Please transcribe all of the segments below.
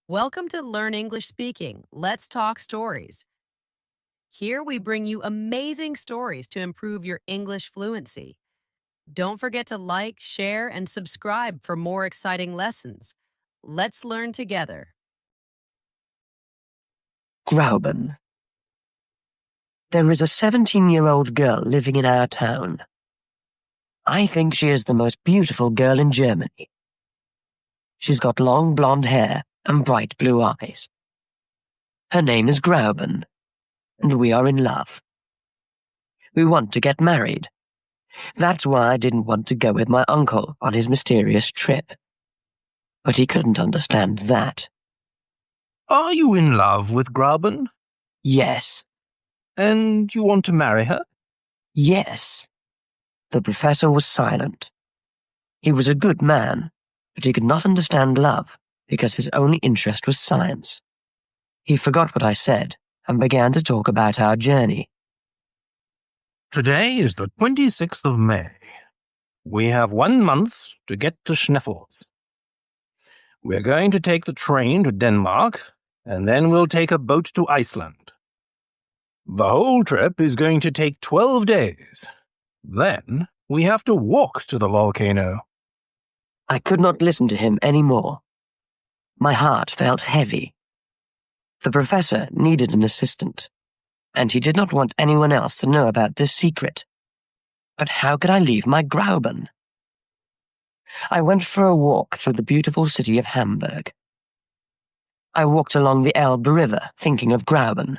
Welcome to Learn English Speaking. Let's talk stories. Here we bring you amazing stories to improve your English fluency. Don't forget to like, share, and subscribe for more exciting lessons. Let's learn together. Grauben. There is a 17-year-old girl living in our town. I think she is the most beautiful girl in Germany. She's got long blonde hair and bright blue eyes. Her name is Grauben, and we are in love. We want to get married. That's why I didn't want to go with my uncle on his mysterious trip. But he couldn't understand that. Are you in love with Grauben? Yes. And you want to marry her? Yes. The professor was silent. He was a good man, but he could not understand love because his only interest was science. He forgot what I said and began to talk about our journey. Today is the 26th of May. We have 1 month to get to Schneffels. We're going to take the train to Denmark, and then we'll take a boat to Iceland. The whole trip is going to take 12 days. Then we have to walk to the volcano. I could not listen to him any more. My heart felt heavy. The professor needed an assistant, and he did not want anyone else to know about this secret. But how could I leave my Grauben? I went for a walk through the beautiful city of Hamburg. I walked along the Elbe River, thinking of Grauben.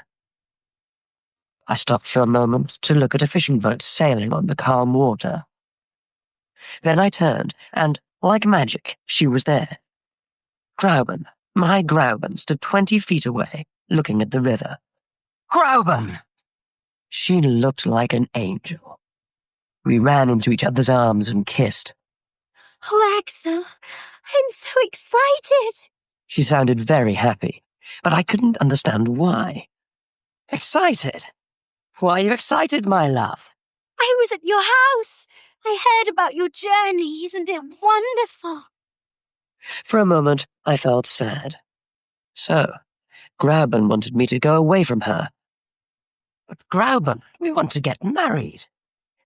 I stopped for a moment to look at a fishing boat sailing on the calm water. Then I turned, and, like magic, she was there. Grauben, my Grauben, stood 20 feet away, looking at the river. Grauben! She looked like an angel. We ran into each other's arms and kissed. Oh, Axel, I'm so excited. She sounded very happy, but I couldn't understand why. Excited? Why are you excited, my love? I was at your house. I heard about your journey. Isn't it wonderful? For a moment, I felt sad. So, Grauben wanted me to go away from her. But Grauben, we want to get married.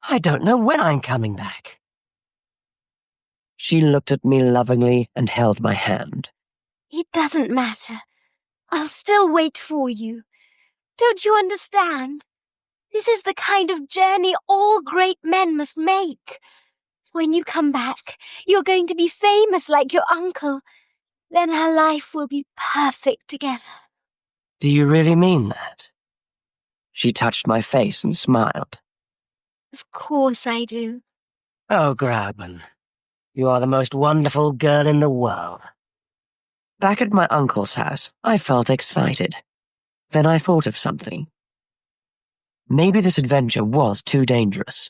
I don't know when I'm coming back. She looked at me lovingly and held my hand. It doesn't matter. I'll still wait for you. Don't you understand? This is the kind of journey all great men must make. When you come back, you're going to be famous like your uncle. Then our life will be perfect together. Do you really mean that? She touched my face and smiled. Of course I do. Oh, Grauben, you are the most wonderful girl in the world. Back at my uncle's house, I felt excited. Then I thought of something. Maybe this adventure was too dangerous.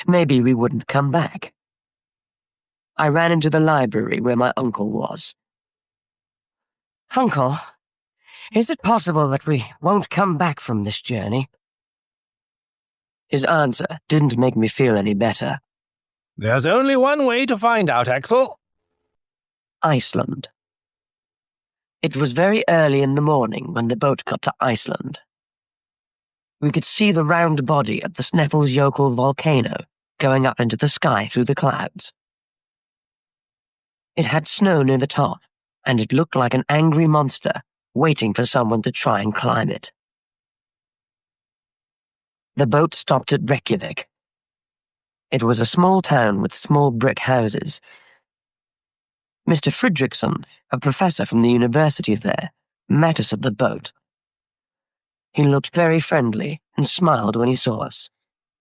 Maybe we wouldn't come back. I ran into the library where my uncle was. Uncle, is it possible that we won't come back from this journey? His answer didn't make me feel any better. There's only one way to find out, Axel. Iceland. It was very early in the morning when the boat got to Iceland. We could see the round body of the Snæfellsjökull volcano going up into the sky through the clouds. It had snow near the top, and it looked like an angry monster waiting for someone to try and climb it. The boat stopped at Reykjavik. It was a small town with small brick houses. Mr. Fridriksson, a professor from the university there, met us at the boat. He looked very friendly and smiled when he saw us.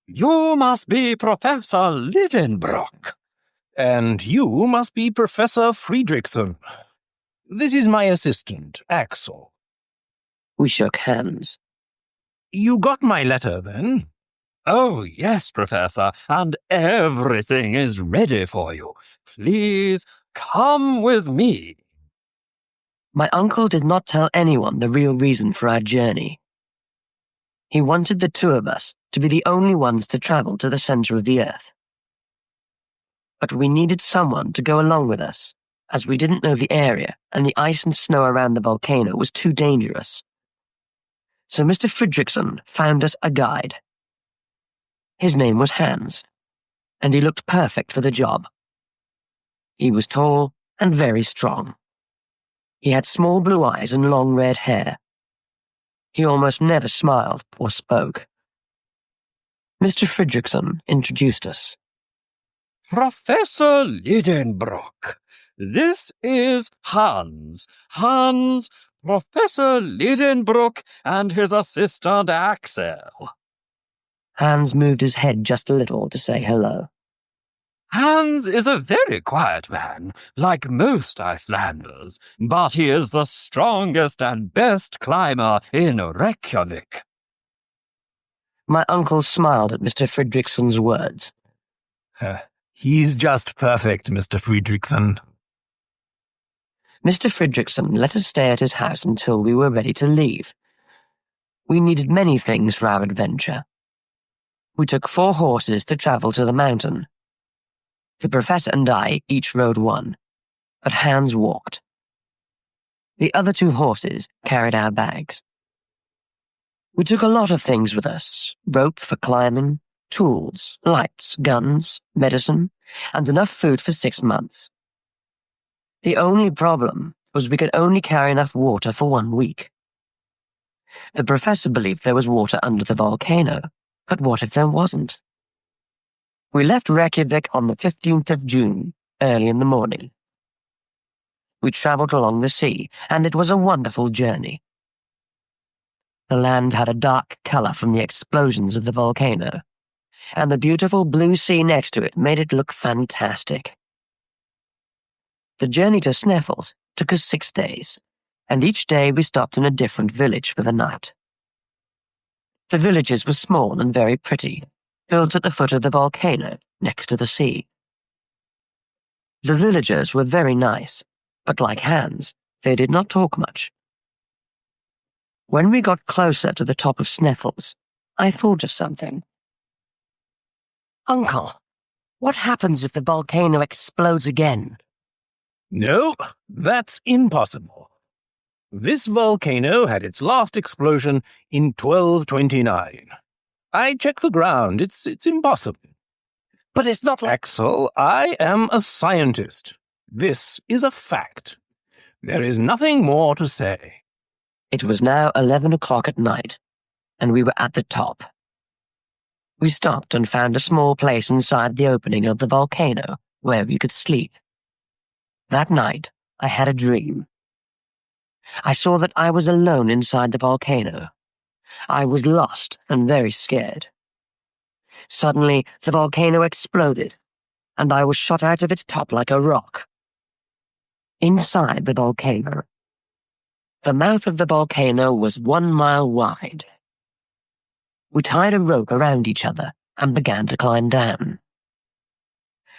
You must be Professor Lidenbrock. And you must be Professor Fridriksson. This is my assistant, Axel. We shook hands. You got my letter, then? Oh, yes, Professor, and everything is ready for you. Please come with me. My uncle did not tell anyone the real reason for our journey. He wanted the two of us to be the only ones to travel to the center of the earth. But we needed someone to go along with us, as we didn't know the area and the ice and snow around the volcano was too dangerous. So Mr. Fridriksson found us a guide. His name was Hans, and he looked perfect for the job. He was tall and very strong. He had small blue eyes and long red hair. He almost never smiled or spoke. Mr. Fridriksson introduced us. Professor Lidenbrock, this is Hans. Professor Lidenbrock and his assistant Axel. Hans moved his head just a little to say hello. Hans is a very quiet man, like most Icelanders, but he is the strongest and best climber in Reykjavik. My uncle smiled at Mr. Fridriksson's words. He's just perfect, Mr. Fridriksson. Mr. Fridriksson let us stay at his house until we were ready to leave. We needed many things for our adventure. We took 4 horses to travel to the mountain. The professor and I each rode one, but Hans walked. The other 2 horses carried our bags. We took a lot of things with us: rope for climbing, tools, lights, guns, medicine, and enough food for 6 months. The only problem was we could only carry enough water for 1 week. The professor believed there was water under the volcano, but what if there wasn't? We left Reykjavik on the 15th of June, early in the morning. We travelled along the sea, and it was a wonderful journey. The land had a dark colour from the explosions of the volcano, and the beautiful blue sea next to it made it look fantastic. The journey to Sneffels took us 6 days, and each day we stopped in a different village for the night. The villages were small and very pretty, built at the foot of the volcano, next to the sea. The villagers were very nice, but like Hans, they did not talk much. When we got closer to the top of Sneffels, I thought of something. Uncle, what happens if the volcano explodes again? No, that's impossible. This volcano had its last explosion in 1229. I checked the ground. It's impossible. But it's not like... Axel, I am a scientist. This is a fact. There is nothing more to say. It was now 11 o'clock at night, and we were at the top. We stopped and found a small place inside the opening of the volcano where we could sleep. That night, I had a dream. I saw that I was alone inside the volcano. I was lost and very scared. Suddenly, the volcano exploded, and I was shot out of its top like a rock. Inside the volcano, the mouth of the volcano was 1 mile wide. We tied a rope around each other and began to climb down.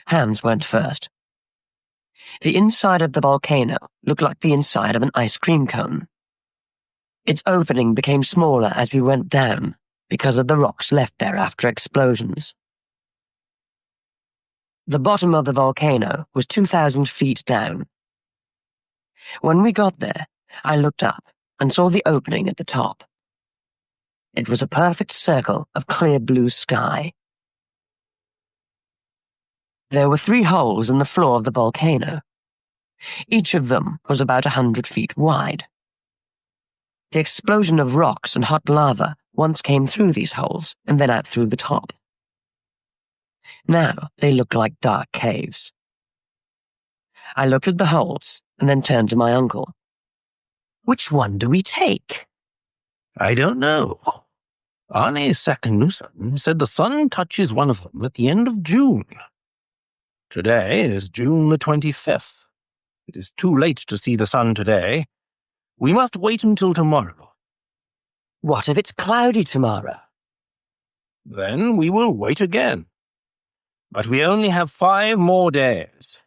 Hans went first. The inside of the volcano looked like the inside of an ice cream cone. Its opening became smaller as we went down because of the rocks left there after explosions. The bottom of the volcano was 2,000 feet down. When we got there, I looked up and saw the opening at the top. It was a perfect circle of clear blue sky. There were 3 holes in the floor of the volcano. Each of them was about 100 feet wide. The explosion of rocks and hot lava once came through these holes and then out through the top. Now they looked like dark caves. I looked at the holes and then turned to my uncle. Which one do we take? I don't know. Arne Saknussemm said the sun touches one of them at the end of June. Today is June the 25th. It is too late to see the sun today. We must wait until tomorrow. What if it's cloudy tomorrow? Then we will wait again. But we only have 5 more days.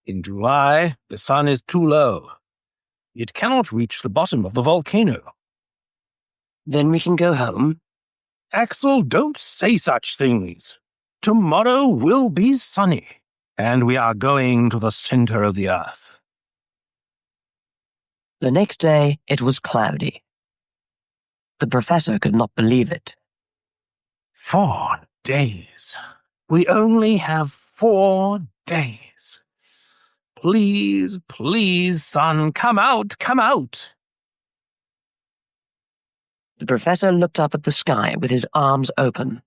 In July, the sun is too low. It cannot reach the bottom of the volcano. Then we can go home? Axel, don't say such things. Tomorrow will be sunny, and we are going to the center of the earth. The next day, it was cloudy. The professor could not believe it. 4 days. We only have 4 days. Please, please, son, come out, come out. The professor looked up at the sky with his arms open.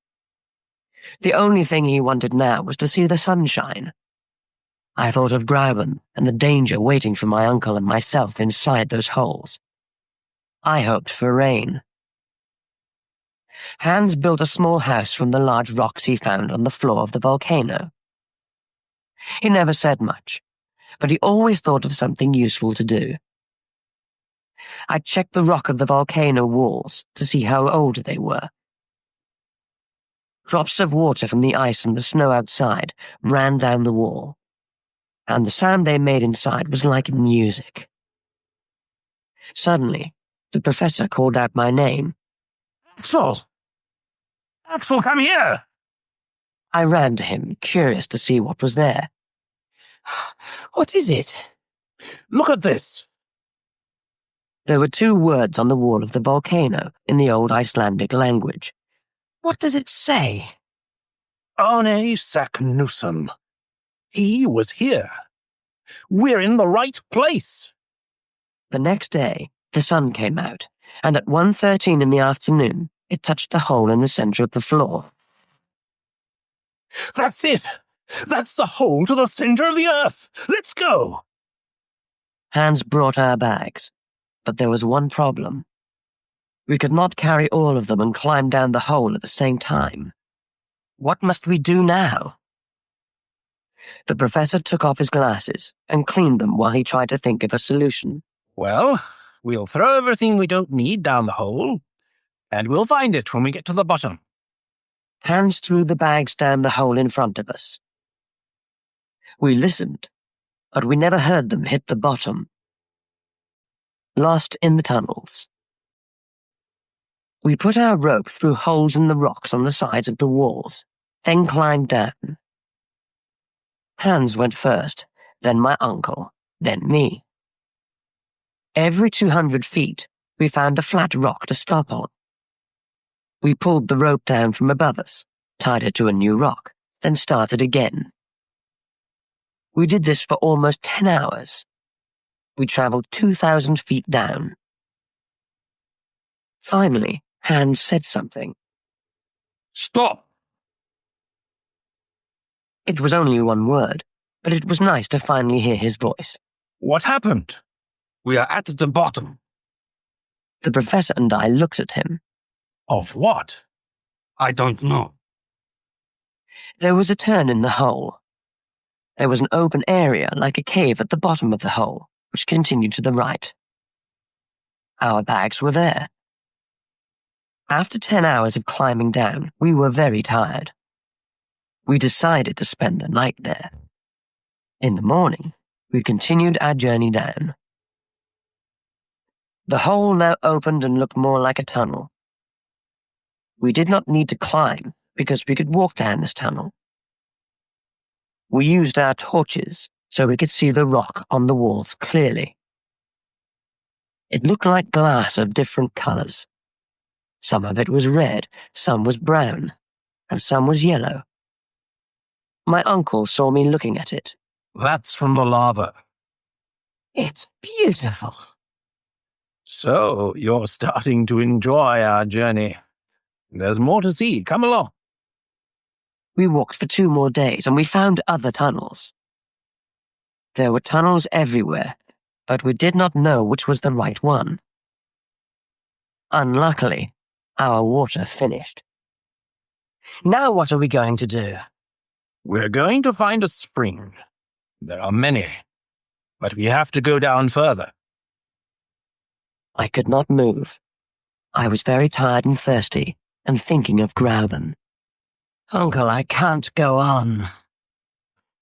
The only thing he wanted now was to see the sunshine. I thought of Grauben and the danger waiting for my uncle and myself inside those holes. I hoped for rain. Hans built a small house from the large rocks he found on the floor of the volcano. He never said much, but he always thought of something useful to do. I checked the rock of the volcano walls to see how old they were. Drops of water from the ice and the snow outside ran down the wall, and the sound they made inside was like music. Suddenly, the professor called out my name. Axel! Axel, come here! I ran to him, curious to see what was there. What is it? Look at this. There were 2 words on the wall of the volcano in the old Icelandic language. What does it say? Arne Saknussemm. He was here. We're in the right place. The next day, the sun came out, and at 1:13 in the afternoon, it touched the hole in the center of the floor. That's it. That's the hole to the center of the earth. Let's go. Hans brought our bags, but there was one problem. We could not carry all of them and climb down the hole at the same time. What must we do now? The professor took off his glasses and cleaned them while he tried to think of a solution. Well, we'll throw everything we don't need down the hole, and we'll find it when we get to the bottom. Hans threw the bags down the hole in front of us. We listened, but we never heard them hit the bottom. Lost in the tunnels. We put our rope through holes in the rocks on the sides of the walls, then climbed down. Hans went first, then my uncle, then me. Every 200 feet, we found a flat rock to stop on. We pulled the rope down from above us, tied it to a new rock, then started again. We did this for almost 10 hours. We traveled 2,000 feet down. Finally, Hans said something. Stop! It was only one word, but it was nice to finally hear his voice. What happened? We are at the bottom. The professor and I looked at him. Of what? I don't know. There was a turn in the hole. There was an open area like a cave at the bottom of the hole, which continued to the right. Our bags were there. After 10 hours of climbing down, we were very tired. We decided to spend the night there. In the morning, we continued our journey down. The hole now opened and looked more like a tunnel. We did not need to climb because we could walk down this tunnel. We used our torches so we could see the rock on the walls clearly. It looked like glass of different colors. Some of it was red, some was brown, and some was yellow. My uncle saw me looking at it. That's from the lava. It's beautiful. So, you're starting to enjoy our journey. There's more to see. Come along. We walked for 2 more days and we found other tunnels. There were tunnels everywhere, but we did not know which was the right one. Unluckily, our water finished. Now what are we going to do? We're going to find a spring. There are many, but we have to go down further. I could not move. I was very tired and thirsty, and thinking of Grauben. Uncle, I can't go on.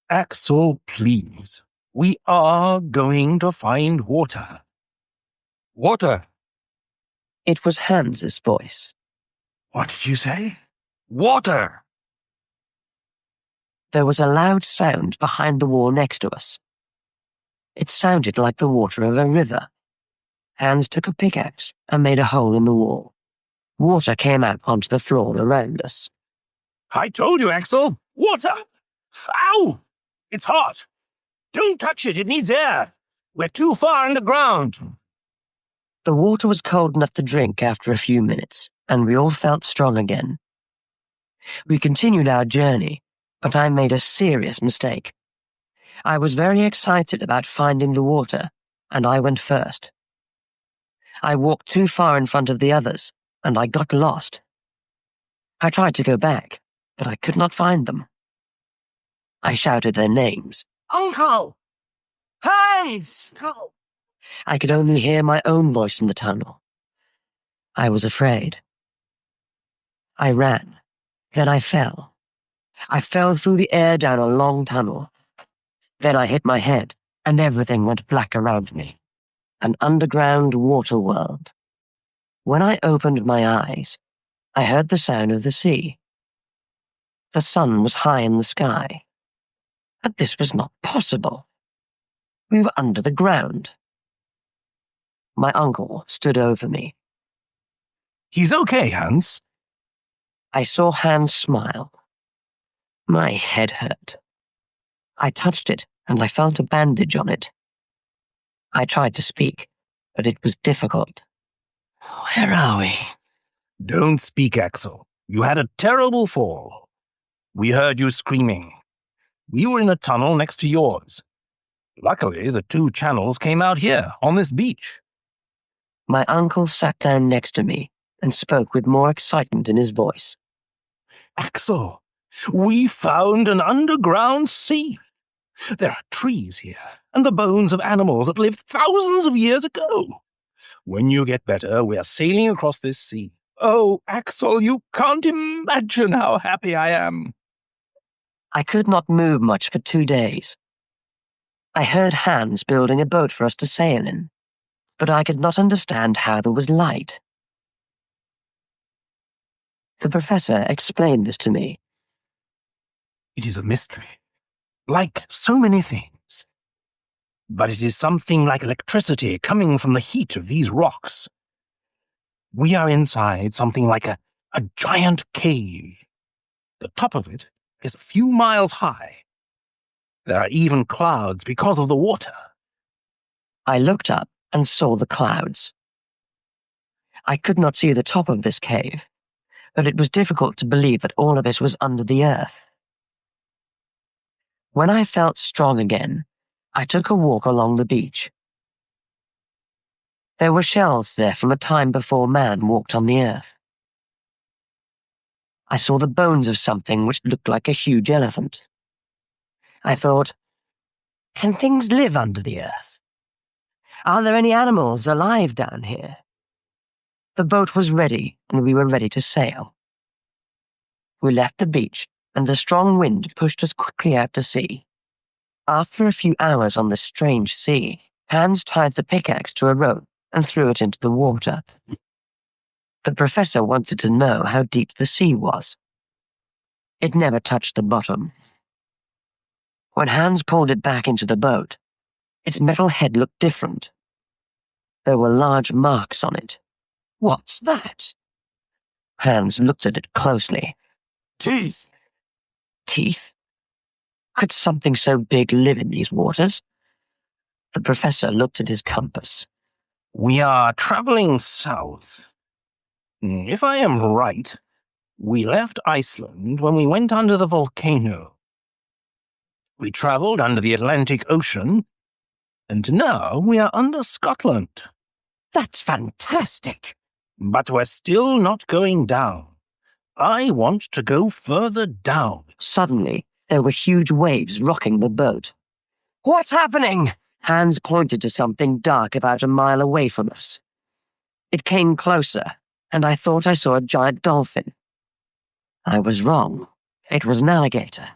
Axel, please. We are going to find water. Water? It was Hans's voice. What did you say? Water! There was a loud sound behind the wall next to us. It sounded like the water of a river. Hans took a pickaxe and made a hole in the wall. Water came out onto the floor around us. I told you, Axel. Water! Ow! It's hot. Don't touch it. It needs air. We're too far underground. The water was cold enough to drink after a few minutes, and we all felt strong again. We continued our journey, but I made a serious mistake. I was very excited about finding the water, and I went first. I walked too far in front of the others, and I got lost. I tried to go back, but I could not find them. I shouted their names. Uncle! Hans! Uncle! I could only hear my own voice in the tunnel. I was afraid. I ran. Then I fell. I fell through the air down a long tunnel. Then I hit my head, and everything went black around me. An underground water world. When I opened my eyes, I heard the sound of the sea. The sun was high in the sky. But this was not possible. We were under the ground. My uncle stood over me. He's okay, Hans. I saw Hans smile. My head hurt. I touched it, and I felt a bandage on it. I tried to speak, but it was difficult. Where are we? Don't speak, Axel. You had a terrible fall. We heard you screaming. We were in a tunnel next to yours. Luckily, the two channels came out here, on this beach. My uncle sat down next to me and spoke with more excitement in his voice. Axel, we found an underground sea. There are trees here, and the bones of animals that lived thousands of years ago. When you get better, we are sailing across this sea. Oh, Axel, you can't imagine how happy I am. I could not move much for 2 days. I heard Hans building a boat for us to sail in, but I could not understand how there was light. The professor explained this to me. It is a mystery, like so many things. But it is something like electricity coming from the heat of these rocks. We are inside something like a giant cave. The top of it is a few miles high. There are even clouds because of the water. I looked up and saw the clouds. I could not see the top of this cave, but it was difficult to believe that all of this was under the earth. When I felt strong again, I took a walk along the beach. There were shells there from a time before man walked on the earth. I saw the bones of something which looked like a huge elephant. I thought, can things live under the earth? Are there any animals alive down here? The boat was ready, and we were ready to sail. We left the beach, and the strong wind pushed us quickly out to sea. After a few hours on this strange sea, Hans tied the pickaxe to a rope and threw it into the water. The professor wanted to know how deep the sea was. It never touched the bottom. When Hans pulled it back into the boat, its metal head looked different. There were large marks on it. What's that? Hans looked at it closely. Teeth! Teeth? Could something so big live in these waters? The professor looked at his compass. We are traveling south. If I am right, we left Iceland when we went under the volcano. We traveled under the Atlantic Ocean, and now we are under Scotland. That's fantastic! But we're still not going down. I want to go further down. Suddenly, there were huge waves rocking the boat. What's happening? Hans pointed to something dark about a mile away from us. It came closer, and I thought I saw a giant dolphin. I was wrong. It was an alligator.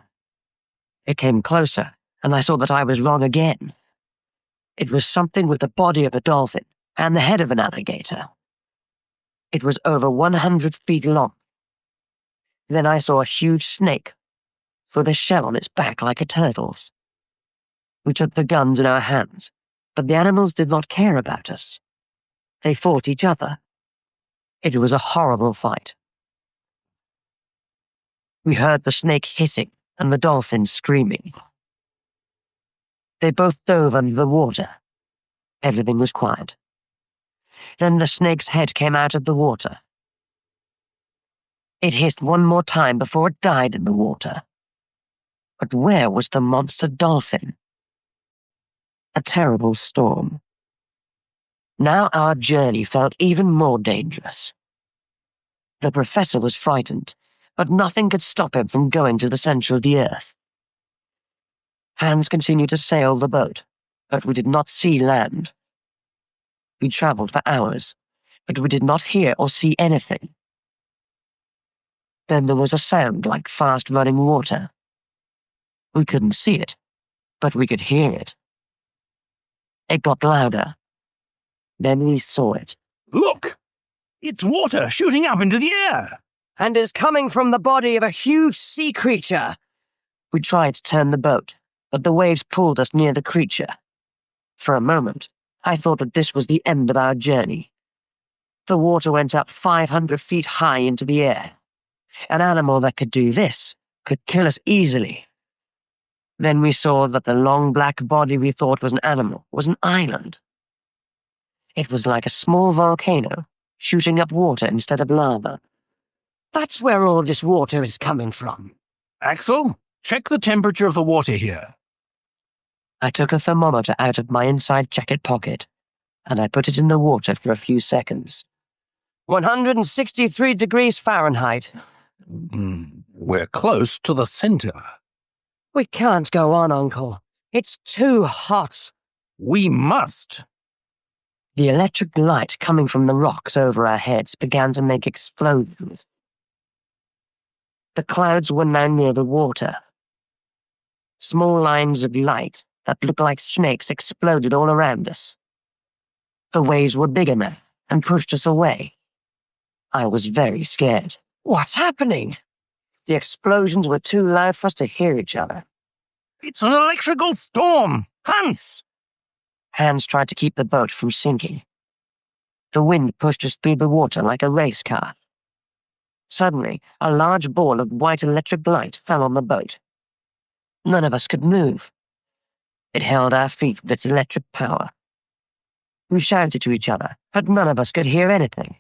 It came closer, and I saw that I was wrong again. It was something with the body of a dolphin and the head of an alligator. It was over 100 feet long. Then I saw a huge snake, with a shell on its back like a turtle's. We took the guns in our hands, but the animals did not care about us. They fought each other. It was a horrible fight. We heard the snake hissing and the dolphin screaming. They both dove under the water. Everything was quiet. Then the snake's head came out of the water. It hissed one more time before it died in the water. But where was the monster dolphin? A terrible storm. Now our journey felt even more dangerous. The professor was frightened, but nothing could stop him from going to the center of the earth. Hans continued to sail the boat, but we did not see land. We traveled for hours, but we did not hear or see anything. Then there was a sound like fast-running water. We couldn't see it, but we could hear it. It got louder. Then we saw it. Look! It's water shooting up into the air! And is coming from the body of a huge sea creature. We tried to turn the boat, but the waves pulled us near the creature. For a moment, I thought that this was the end of our journey. The water went up 500 feet high into the air. An animal that could do this could kill us easily. Then we saw that the long black body we thought was an animal was an island. It was like a small volcano, shooting up water instead of lava. That's where all this water is coming from. Axel, check the temperature of the water here. I took a thermometer out of my inside jacket pocket, and I put it in the water for a few seconds. 163 degrees Fahrenheit. We're close to the center. We can't go on, Uncle. It's too hot. We must. The electric light coming from the rocks over our heads began to make explosions. The clouds were now near the water. Small lines of light that looked like snakes exploded all around us. The waves were bigger now and pushed us away. I was very scared. What's happening? The explosions were too loud for us to hear each other. It's an electrical storm! Hans! Hans tried to keep the boat from sinking. The wind pushed us through the water like a race car. Suddenly, a large ball of white electric light fell on the boat. None of us could move. It held our feet with its electric power. We shouted to each other, but none of us could hear anything.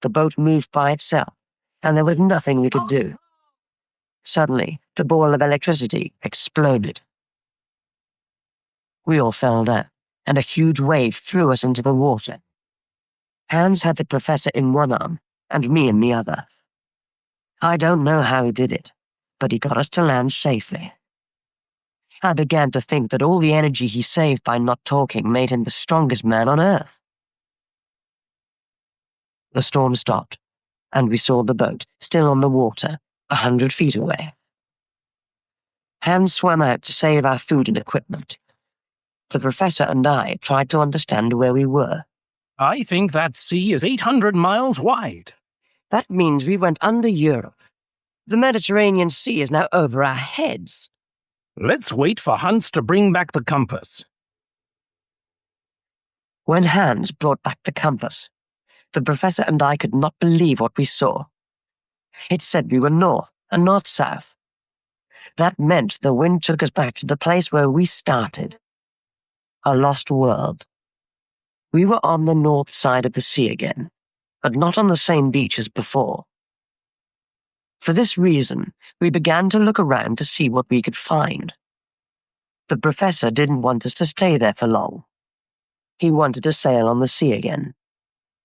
The boat moved by itself, and there was nothing we could do. Suddenly, the ball of electricity exploded. We all fell down, and a huge wave threw us into the water. Hans had the professor in one arm, and me in the other. I don't know how he did it, but he got us to land safely. I began to think that all the energy he saved by not talking made him the strongest man on earth. The storm stopped, and we saw the boat, still on the water, 100 feet away. Hans swam out to save our food and equipment. The professor and I tried to understand where we were. I think that sea is 800 miles wide. That means we went under Europe. The Mediterranean Sea is now over our heads. Let's wait for Hans to bring back the compass. When Hans brought back the compass, the professor and I could not believe what we saw. It said we were north and not south. That meant the wind took us back to the place where we started. A lost world. We were on the north side of the sea again, but not on the same beach as before. For this reason, we began to look around to see what we could find. The professor didn't want us to stay there for long. He wanted to sail on the sea again.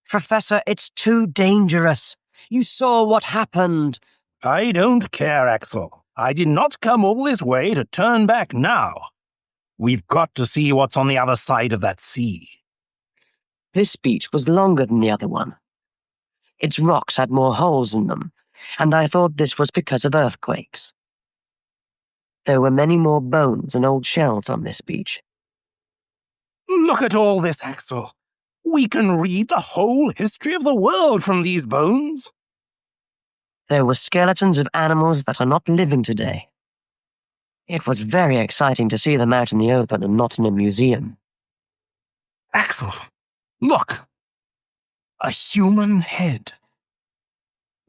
Professor, it's too dangerous. You saw what happened. I don't care, Axel. I did not come all this way to turn back now. We've got to see what's on the other side of that sea. This beach was longer than the other one. Its rocks had more holes in them, and I thought this was because of earthquakes. There were many more bones and old shells on this beach. Look at all this, Axel. We can read the whole history of the world from these bones. There were skeletons of animals that are not living today. It was very exciting to see them out in the open and not in a museum. Axel, look! A human head.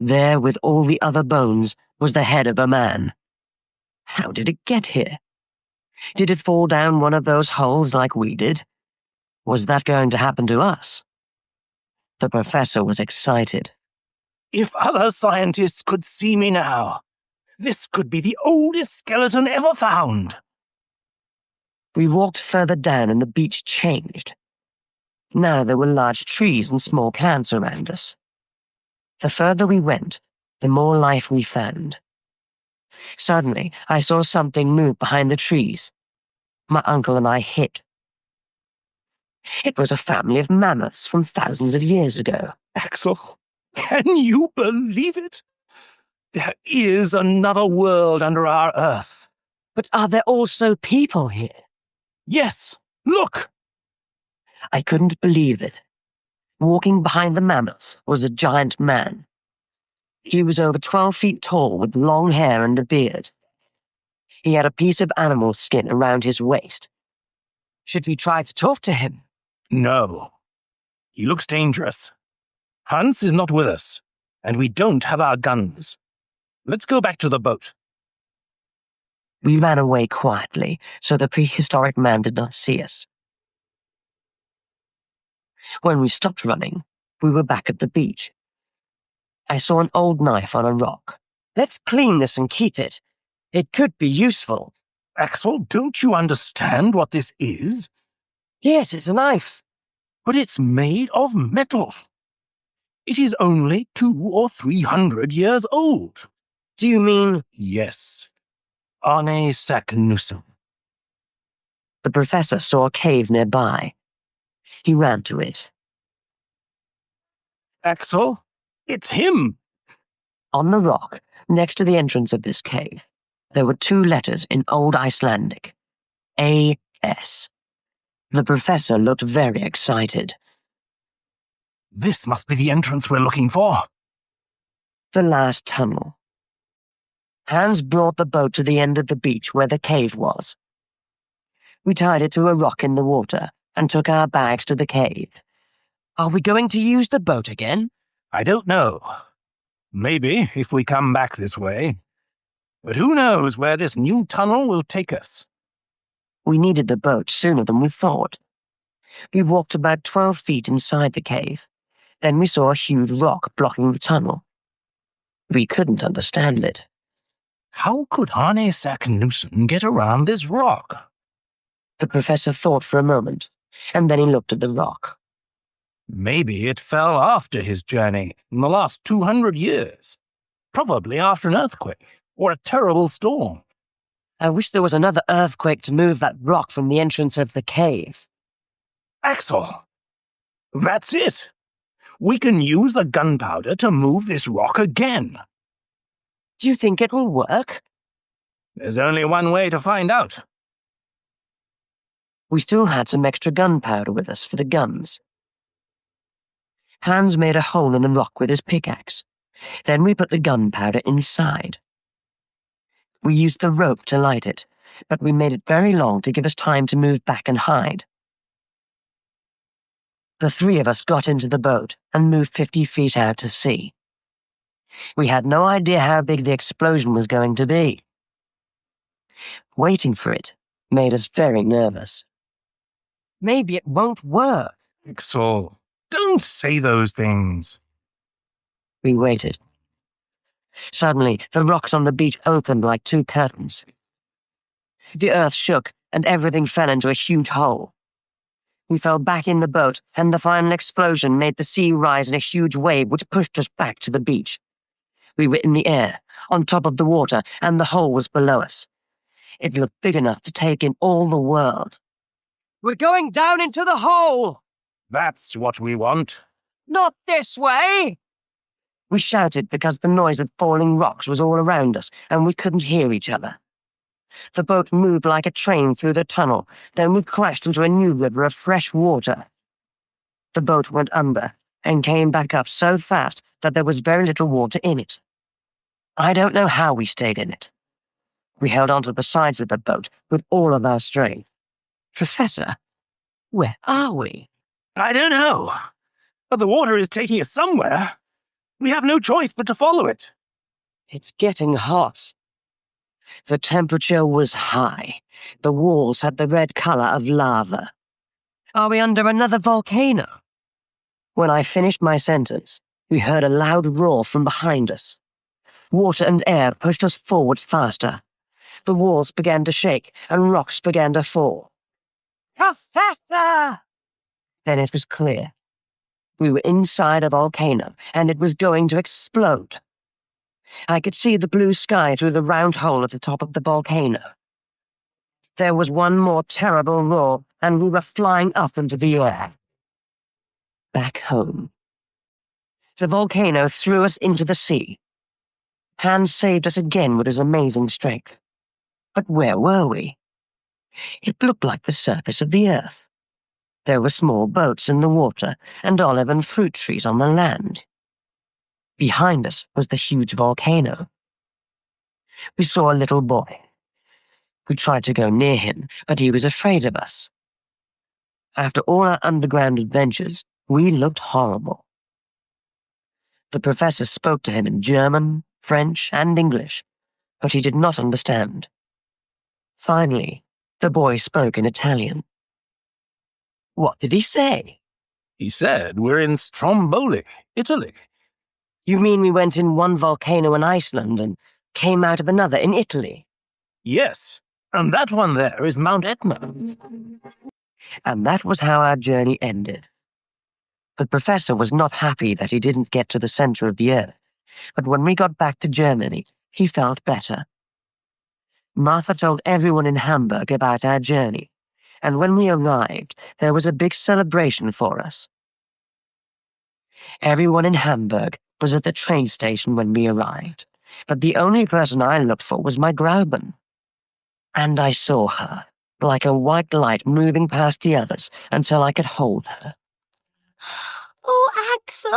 There, with all the other bones, was the head of a man. How did it get here? Did it fall down one of those holes like we did? Was that going to happen to us? The professor was excited. If other scientists could see me now, this could be the oldest skeleton ever found. We walked further down and the beach changed. Now there were large trees and small plants around us. The further we went, the more life we found. Suddenly, I saw something move behind the trees. My uncle and I hid. It was a family of mammoths from thousands of years ago. Axel, can you believe it? There is another world under our Earth. But are there also people here? Yes, look! I couldn't believe it. Walking behind the mammoths was a giant man. He was over 12 feet tall with long hair and a beard. He had a piece of animal skin around his waist. Should we try to talk to him? No. He looks dangerous. Hans is not with us, and we don't have our guns. Let's go back to the boat. We ran away quietly, so the prehistoric man did not see us. When we stopped running, we were back at the beach. I saw an old knife on a rock. Let's clean this and keep it. It could be useful. Axel, don't you understand what this is? Yes, it's a knife. But it's made of metal. It is only 200 or 300 years old. Do you mean? Yes. Arne Saknussemm. The professor saw a cave nearby. He ran to it. Axel, it's him. On the rock, next to the entrance of this cave, there were 2 letters in Old Icelandic. A.S. The professor looked very excited. This must be the entrance we're looking for. The last tunnel. Hans brought the boat to the end of the beach where the cave was. We tied it to a rock in the water and took our bags to the cave. Are we going to use the boat again? I don't know. Maybe if we come back this way. But who knows where this new tunnel will take us? We needed the boat sooner than we thought. We walked about 12 feet inside the cave. Then we saw a huge rock blocking the tunnel. We couldn't understand it. How could Arne Saknussemm get around this rock? The professor thought for a moment, and then he looked at the rock. Maybe it fell after his journey in the last 200 years. Probably after an earthquake or a terrible storm. I wish there was another earthquake to move that rock from the entrance of the cave. Axel, that's it. We can use the gunpowder to move this rock again. Do you think it will work? There's only one way to find out. We still had some extra gunpowder with us for the guns. Hans made a hole in the rock with his pickaxe. Then we put the gunpowder inside. We used the rope to light it, but we made it very long to give us time to move back and hide. The 3 of us got into the boat and moved 50 feet out to sea. We had no idea how big the explosion was going to be. Waiting for it made us very nervous. Maybe it won't work. Axel, don't say those things. We waited. Suddenly, the rocks on the beach opened like 2 curtains. The earth shook, and everything fell into a huge hole. We fell back in the boat, and the final explosion made the sea rise in a huge wave which pushed us back to the beach. We were in the air, on top of the water, and the hole was below us. It looked big enough to take in all the world. We're going down into the hole! That's what we want. Not this way! We shouted because the noise of falling rocks was all around us, and we couldn't hear each other. The boat moved like a train through the tunnel, then we crashed into a new river of fresh water. The boat went under, and came back up so fast that there was very little water in it. I don't know how we stayed in it. We held onto the sides of the boat with all of our strength. Professor, where are we? I don't know, but the water is taking us somewhere. We have no choice but to follow it. It's getting hot. The temperature was high. The walls had the red color of lava. Are we under another volcano? When I finished my sentence, we heard a loud roar from behind us. Water and air pushed us forward faster. The walls began to shake and rocks began to fall. Professor! Then it was clear. We were inside a volcano, and it was going to explode. I could see the blue sky through the round hole at the top of the volcano. There was one more terrible roar, and we were flying up into the air. Back home. The volcano threw us into the sea. Hans saved us again with his amazing strength. But where were we? It looked like the surface of the earth. There were small boats in the water and olive and fruit trees on the land. Behind us was the huge volcano. We saw a little boy. We tried to go near him, but he was afraid of us. After all our underground adventures, we looked horrible. The professor spoke to him in German, French, and English, but he did not understand. Finally, the boy spoke in Italian. What did he say? He said we're in Stromboli, Italy. You mean we went in one volcano in Iceland and came out of another in Italy? Yes, and that one there is Mount Etna. And that was how our journey ended. The professor was not happy that he didn't get to the center of the earth, but when we got back to Germany, he felt better. Martha told everyone in Hamburg about our journey, and when we arrived, there was a big celebration for us. Everyone in Hamburg was at the train station when we arrived, but the only person I looked for was my Grauben. And I saw her, like a white light moving past the others until I could hold her. Oh, Axel,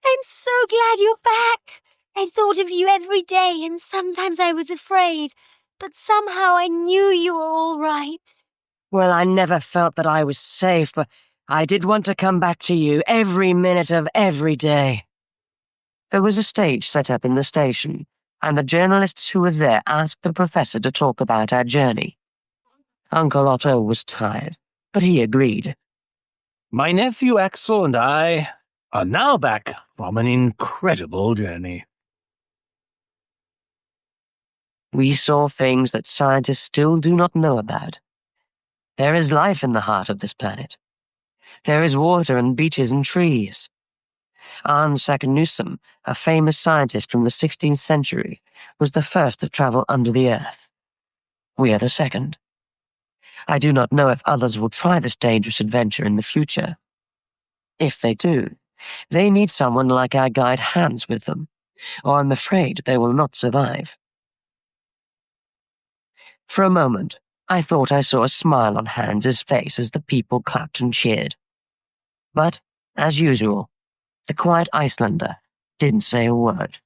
I'm so glad you're back. I thought of you every day, and sometimes I was afraid, but somehow I knew you were all right. Well, I never felt that I was safe, but I did want to come back to you every minute of every day. There was a stage set up in the station, and the journalists who were there asked the professor to talk about our journey. Uncle Otto was tired, but he agreed. My nephew Axel and I are now back from an incredible journey. We saw things that scientists still do not know about. There is life in the heart of this planet. There is water and beaches and trees. Arne Saknussemm, a famous scientist from the 16th century, was the first to travel under the earth. We are the second. I do not know if others will try this dangerous adventure in the future. If they do, they need someone like our guide Hans with them, or I'm afraid they will not survive. For a moment, I thought I saw a smile on Hans's face as the people clapped and cheered. But, as usual, the quiet Icelander didn't say a word.